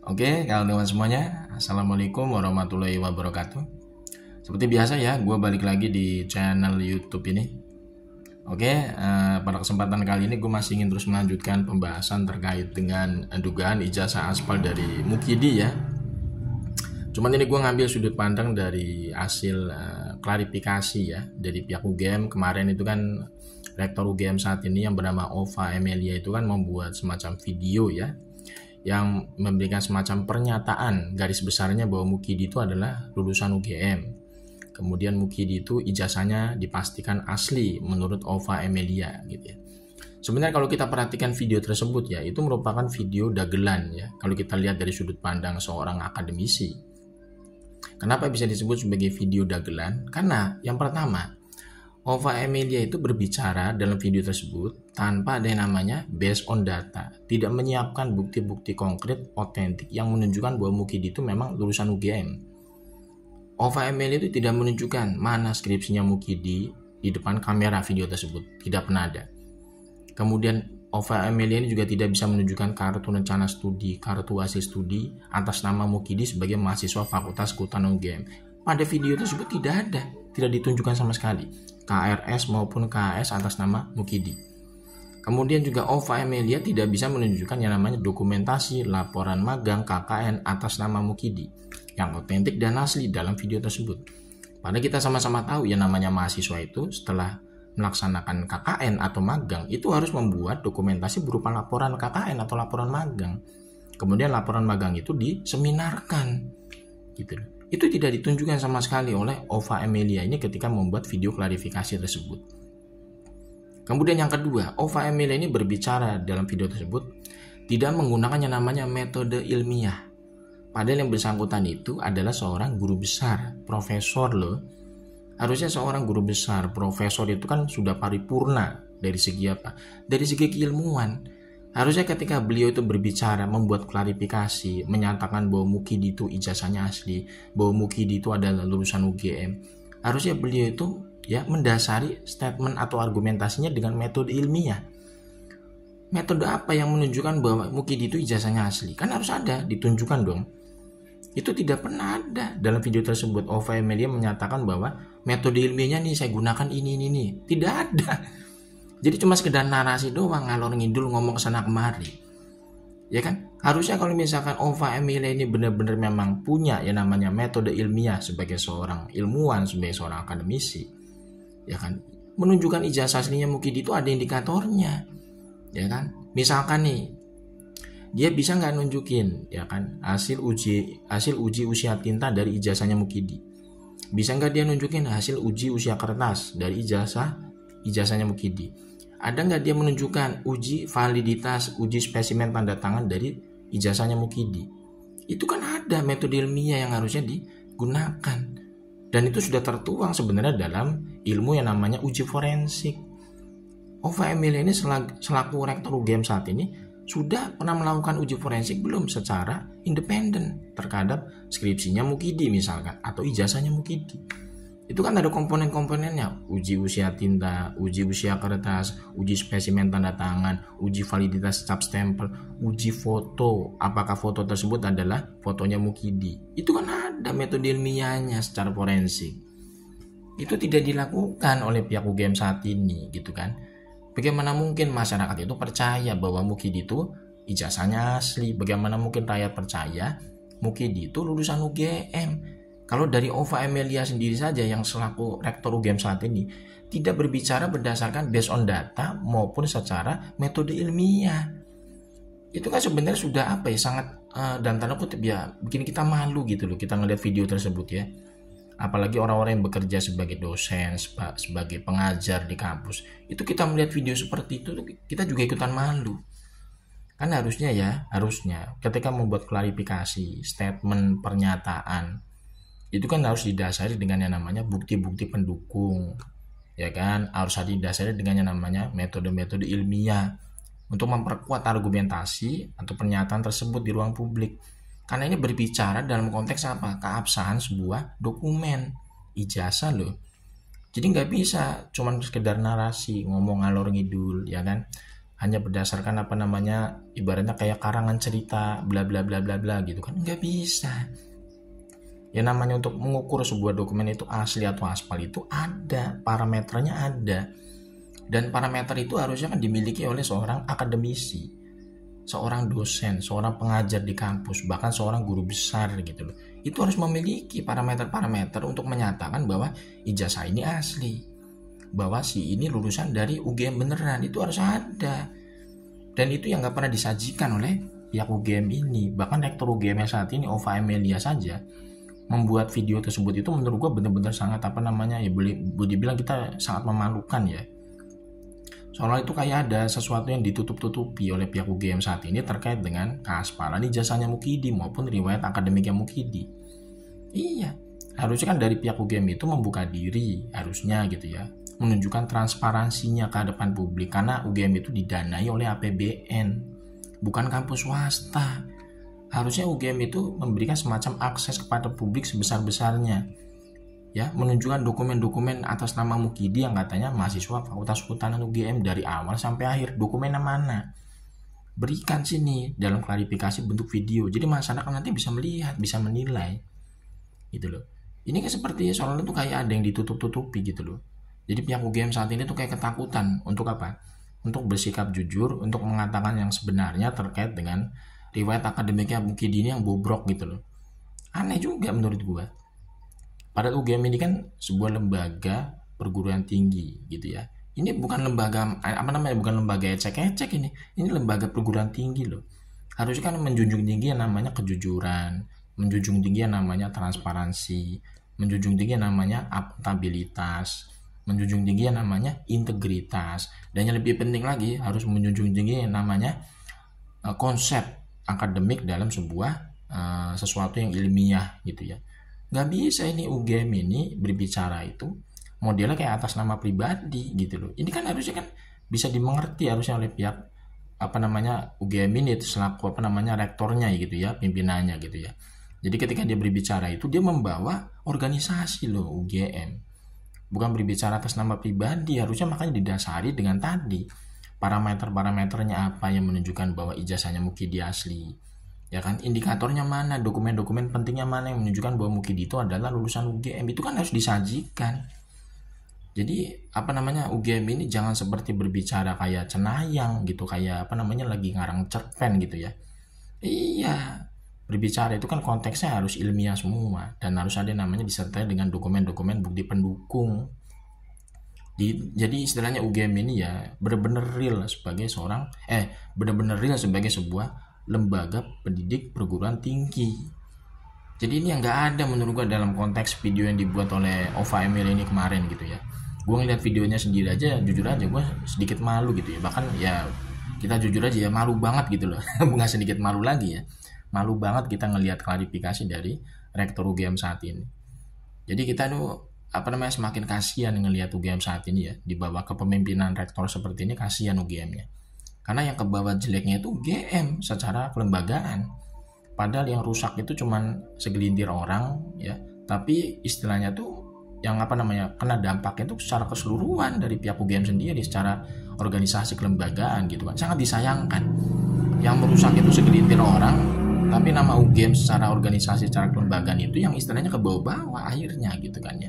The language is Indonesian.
Oke, kawan-kawan semuanya, Assalamualaikum warahmatullahi wabarakatuh. Seperti biasa ya, gue balik lagi di channel YouTube ini. Oke, pada kesempatan kali ini gue masih ingin terus melanjutkan pembahasan terkait dengan dugaan ijazah aspal dari Mukidi ya. Cuman ini gue ngambil sudut pandang dari hasil klarifikasi ya dari pihak UGM. Kemarin itu kan Rektor UGM saat ini yang bernama Ova Emilia itu kan membuat semacam video ya, yang memberikan semacam pernyataan garis besarnya bahwa Mukidi itu adalah lulusan UGM. Kemudian Mukidi itu ijazahnya dipastikan asli menurut Ova Emilia gitu ya. Sebenarnya kalau kita perhatikan video tersebut ya, itu merupakan video dagelan ya. Kalau kita lihat dari sudut pandang seorang akademisi. Kenapa bisa disebut sebagai video dagelan? Karena yang pertama, Ova Emilia itu berbicara dalam video tersebut tanpa ada yang namanya based on data, tidak menyiapkan bukti-bukti konkret, otentik yang menunjukkan bahwa Mukidi itu memang lulusan UGM. Ova Emilia itu tidak menunjukkan mana skripsinya Mukidi di depan kamera video tersebut, tidak pernah ada. Kemudian Ova Emilia ini juga tidak bisa menunjukkan kartu rencana studi, kartu hasil studi atas nama Mukidi sebagai mahasiswa Fakultas Kehutanan UGM. Pada video tersebut tidak ada, tidak ditunjukkan sama sekali KRS maupun KAS atas nama Mukidi. Kemudian juga Ova Emilia tidak bisa menunjukkan yang namanya dokumentasi, laporan magang, KKN atas nama Mukidi yang otentik dan asli dalam video tersebut. Padahal kita sama-sama tahu yang namanya mahasiswa itu setelah melaksanakan KKN atau magang itu harus membuat dokumentasi berupa laporan KKN atau laporan magang. Kemudian laporan magang itu diseminarkan gitu. Itu tidak ditunjukkan sama sekali oleh Ova Emilia ini ketika membuat video klarifikasi tersebut. Kemudian yang kedua, Ova Emilia ini berbicara dalam video tersebut tidak menggunakan yang namanya metode ilmiah. Padahal yang bersangkutan itu adalah seorang guru besar, profesor loh. Harusnya seorang guru besar, profesor itu kan sudah paripurna dari segi apa? Dari segi keilmuan. Harusnya ketika beliau itu berbicara, membuat klarifikasi, menyatakan bahwa Mukidi itu ijazahnya asli, bahwa Mukidi itu adalah lulusan UGM, harusnya beliau itu ya mendasari statement atau argumentasinya dengan metode ilmiah. Metode apa yang menunjukkan bahwa Mukidi itu ijazahnya asli? Kan harus ada, ditunjukkan dong. Itu tidak pernah ada dalam video tersebut. Ova Emilia menyatakan bahwa metode ilmiahnya nih saya gunakan ini. Tidak ada. Jadi cuma sekedar narasi doang, ngalor ngidul ngomong kesana kemari. Ya kan? Harusnya kalau misalkan Ova Emilia ini benar-benar memang punya yang namanya metode ilmiah sebagai seorang ilmuwan, sebagai seorang akademisi, ya kan? Menunjukkan ijazah aslinya Mukidi itu ada indikatornya. Ya kan? Misalkan nih, dia bisa nggak nunjukin ya kan hasil uji usia tinta dari ijazahnya Mukidi? Bisa nggak dia nunjukin hasil uji usia kertas dari ijazahnya Mukidi? Ada nggak dia menunjukkan uji validitas, uji spesimen tanda tangan dari ijazahnya Mukidi? Itu kan ada metode ilmiah yang harusnya digunakan. Dan itu sudah tertuang sebenarnya dalam ilmu yang namanya uji forensik. Ova Emilia ini selaku rektor UGM saat ini sudah pernah melakukan uji forensik belum secara independen terhadap skripsinya Mukidi misalkan atau ijazahnya Mukidi. Itu kan ada komponen-komponennya, uji usia tinta, uji usia kertas, uji spesimen tanda tangan, uji validitas cap stempel, uji foto, apakah foto tersebut adalah fotonya Mukidi. Itu kan ada metode ilmiahnya secara forensik. Itu tidak dilakukan oleh pihak UGM saat ini gitu kan. Bagaimana mungkin masyarakat itu percaya bahwa Mukidi itu ijazahnya asli? Bagaimana mungkin rakyat percaya Mukidi itu lulusan UGM? Kalau dari Ova Emilia sendiri saja yang selaku rektor UGM saat ini tidak berbicara berdasarkan based on data maupun secara metode ilmiah. Itu kan sebenarnya sudah apa ya, sangat dan tanda kutip ya bikin kita malu gitu loh kita ngeliat video tersebut ya. Apalagi orang-orang yang bekerja sebagai dosen, sebagai pengajar di kampus. Itu kita melihat video seperti itu kita juga ikutan malu. Kan harusnya ketika membuat klarifikasi, statement, pernyataan, itu kan harus didasari dengan yang namanya bukti-bukti pendukung, ya kan? Harus didasari dengan yang namanya metode-metode ilmiah untuk memperkuat argumentasi atau pernyataan tersebut di ruang publik. Karena ini berbicara dalam konteks apa? Keabsahan sebuah dokumen, ijazah loh. Jadi nggak bisa cuman sekedar narasi, ngomong ngalor ngidul, ya kan? hanya berdasarkan apa namanya, ibaratnya kayak karangan cerita bla bla bla bla bla gitu kan, nggak bisa. Ya namanya untuk mengukur sebuah dokumen itu asli atau aspal itu ada parameternya, ada, dan parameter itu harusnya kan dimiliki oleh seorang akademisi, seorang dosen, seorang pengajar di kampus, bahkan seorang guru besar gitu loh. Itu harus memiliki parameter-parameter untuk menyatakan bahwa ijazah ini asli, bahwa si ini lulusan dari UGM beneran, itu harus ada. Dan itu yang nggak pernah disajikan oleh pihak UGM ini. Bahkan rektor UGM yang saat ini, Ova Emilia saja, membuat video tersebut itu menurut gue bener-bener sangat apa namanya, ya boleh dibilang kita sangat memalukan ya. Soalnya itu kayak ada sesuatu yang ditutup-tutupi oleh pihak UGM saat ini terkait dengan keaspalan ijazahnya Mukidi maupun riwayat akademiknya Mukidi. Iya, harusnya kan dari pihak UGM itu membuka diri, harusnya gitu ya, menunjukkan transparansinya ke hadapan publik, karena UGM itu didanai oleh APBN, bukan kampus swasta. Harusnya UGM itu memberikan semacam akses kepada publik sebesar-besarnya, ya, menunjukkan dokumen-dokumen atas nama Mukidi yang katanya mahasiswa Fakultas Kehutanan UGM dari awal sampai akhir. Dokumennya mana? Berikan sini dalam klarifikasi bentuk video, jadi masyarakat nanti bisa melihat, bisa menilai gitu loh. Ini kan seperti soalnya tuh kayak ada yang ditutup-tutupi gitu loh. Jadi pihak UGM saat ini tuh kayak ketakutan untuk apa? Untuk bersikap jujur, untuk mengatakan yang sebenarnya terkait dengan riwayat akademiknya Mukidi ini yang bobrok gitu loh. Aneh juga menurut gua. Padahal UGM ini kan sebuah lembaga perguruan tinggi gitu ya. Ini bukan lembaga apa namanya, bukan lembaga ecek-ecek ini. Ini lembaga perguruan tinggi loh. Harusnya kan menjunjung tinggi yang namanya kejujuran, menjunjung tinggi yang namanya transparansi, menjunjung tinggi yang namanya akuntabilitas, menjunjung tinggi yang namanya integritas, dan yang lebih penting lagi harus menjunjung tinggi yang namanya konsep akademik dalam sebuah sesuatu yang ilmiah gitu ya. Nggak bisa ini UGM ini berbicara itu modelnya kayak atas nama pribadi gitu loh. Ini kan harusnya kan bisa dimengerti harusnya oleh pihak apa namanya UGM ini selaku apa namanya rektornya gitu ya, pimpinannya gitu ya. Jadi ketika dia berbicara itu dia membawa organisasi loh UGM, bukan berbicara atas nama pribadi. Harusnya makanya didasari dengan tadi parameter-parameternya apa yang menunjukkan bahwa ijazahnya Mukidi asli, ya kan, indikatornya mana, dokumen-dokumen pentingnya mana yang menunjukkan bahwa Mukidi itu adalah lulusan UGM, itu kan harus disajikan. Jadi apa namanya, UGM ini jangan seperti berbicara kayak cenayang gitu, kayak apa namanya lagi ngarang cerpen gitu ya. Iya, berbicara itu kan konteksnya harus ilmiah semua dan harus ada namanya disertai dengan dokumen-dokumen bukti pendukung. Jadi istilahnya UGM ini ya benar-benar real sebagai seorang benar-benar real sebagai sebuah lembaga pendidik perguruan tinggi. Jadi ini yang nggak ada menurut gue dalam konteks video yang dibuat oleh Ova Emil ini kemarin gitu ya. Gue ngeliat videonya sendiri aja, jujur aja gue sedikit malu gitu ya. Bahkan ya kita jujur aja ya malu banget gitu loh. Bukan sedikit malu lagi ya. Malu banget kita ngelihat klarifikasi dari rektor UGM saat ini. Jadi kita tuh apa namanya semakin kasihan ngelihat UGM saat ini ya, di bawah kepemimpinan rektor seperti ini kasihan UGM-nya. Karena yang kebawa jeleknya itu UGM secara kelembagaan. Padahal yang rusak itu cuman segelintir orang ya, tapi istilahnya tuh yang apa namanya kena dampaknya itu secara keseluruhan dari pihak UGM sendiri secara organisasi kelembagaan gitu kan. Sangat disayangkan. Yang merusak itu segelintir orang, tapi nama UGM secara organisasi secara kelembagaan itu yang istilahnya ke bawah-bawah akhirnya gitu kan ya.